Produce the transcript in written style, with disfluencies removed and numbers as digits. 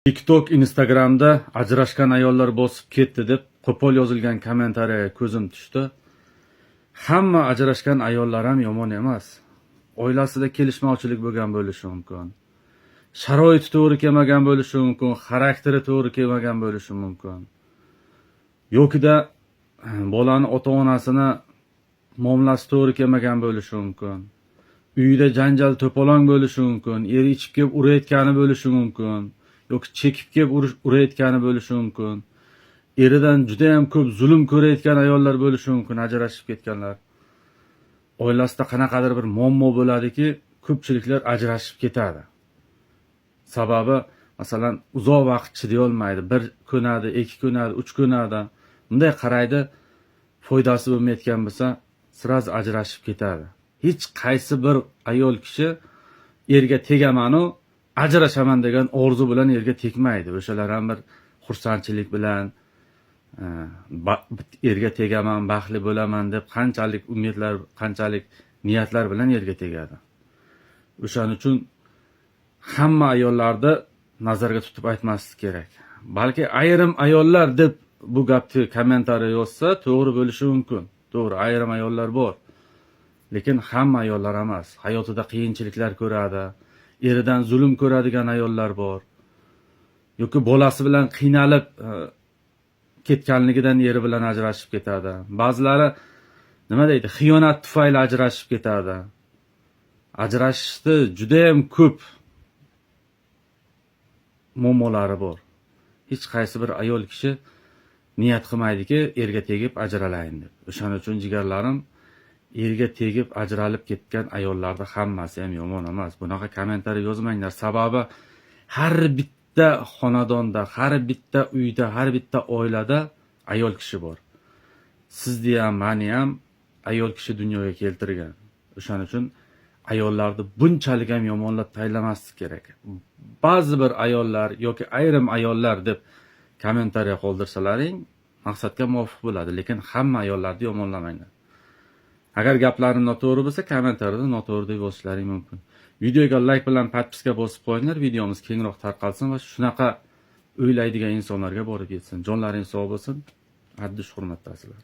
TikTok, Instagramda ajrashgan ayollar bosib ketdi deb qo'pol yozilgan kommentariyaga ko'zim tushdi. Hamma ajrashgan ayollar ham yomon emas. Oilasida kelishmovchilik bo'lgan bo'lishi mumkin. Sharoiti to'g'ri kelmagan bo'lishi mumkin, xarakteri to'g'ri kelmagan bo'lishi mumkin. Yo'qida bolani ota-onasini muomalasi to'g'ri kelmagan bo'lishi mumkin. Uyda janjal to'polon bo'lishi mumkin, eri ichib kelib urayotgani bo'lishi mumkin. Yoki chekib kelib urayotgani bo'lishi mumkin. Eridan juda ham ko'p zulm ko'rayotgan ayollar bo'lishi mumkin, ajrashib ketganlar. Oilasida qanaqadir bir muammo bo'ladiki, ko'pchiliklar ajrashib ketadi. Sababi, masalan, uzoq vaqt chiday olmaydi. 1 ko'nadi, 2 ko'nadi, 3 ko'nadi. Bunday qaraydi, foydasi bo'lmayotgan bo'lsa, siraz ajrashib ketadi. Hech qaysi bir ayol kishi erga tegamanu ajrashaman degan orzu bilan erga tegmaydi. O'shalar ham bir xursandchilik bilan erga tegaman, baxtli bo'laman deb qanchalik umidlar, qanchalik niyatlar bilan erga tegadi. O'shaning uchun hamma ayollarni nazarga tutib aytmaslik kerak. Balki ayrim ayollar deb bu gapni kommentariya yozsa, to'g'ri bo'lishi mumkin. To'g'ri, ayrim ayollar bor. Lekin hamma ayollar emas. Hayotida qiyinchiliklar ko'radi, eridan zulm ko'radigan ayollar bor. Yoki bolasi bilan qiynalib ketganligidan eri bilan ajrashib ketadi. Ba'zilari nima deydi? Xiyonat tufayli ajrashib ketadi. Ajrashishda juda ham ko'p muammolari bor. Hech qaysi bir ayol kishi niyat qilmaydiki, erga tegib ajralayin deb. O'shaning uchun jigarlarim, erga tegib ajralib ketgan ayollarning hammasi ham yomon emas. Bunaqa kommentariy yozmanglar. Sababi har bitta xonadonda, har bitta uyda, har bitta oilada ayol kishi bor. Sizni ham, meni ham ayol kishi dunyoga keltirgan. O'shaning uchun ayollarni bunchalik ham yomonlab taylamaslik kerak. Ba'zi bir ayollar yoki ayrim ayollar deb kommentariya qoldirsalaring, maqsadga muvofiq bo'ladi, lekin hamma ayollarni yomonlamanglar. Agar gaplarim noto'g'ri bo'lsa, kommentariyada noto'g'ri deb yozishlaring mumkin. Videoga like bilan podpiska bosib qo'yinglar, videomiz kengroq tarqalsin va shunaqa o'ylaydigan insonlarga borib yetsin. Jonlaringiz sog' bo'lsin. Haddish hurmatdasizlar.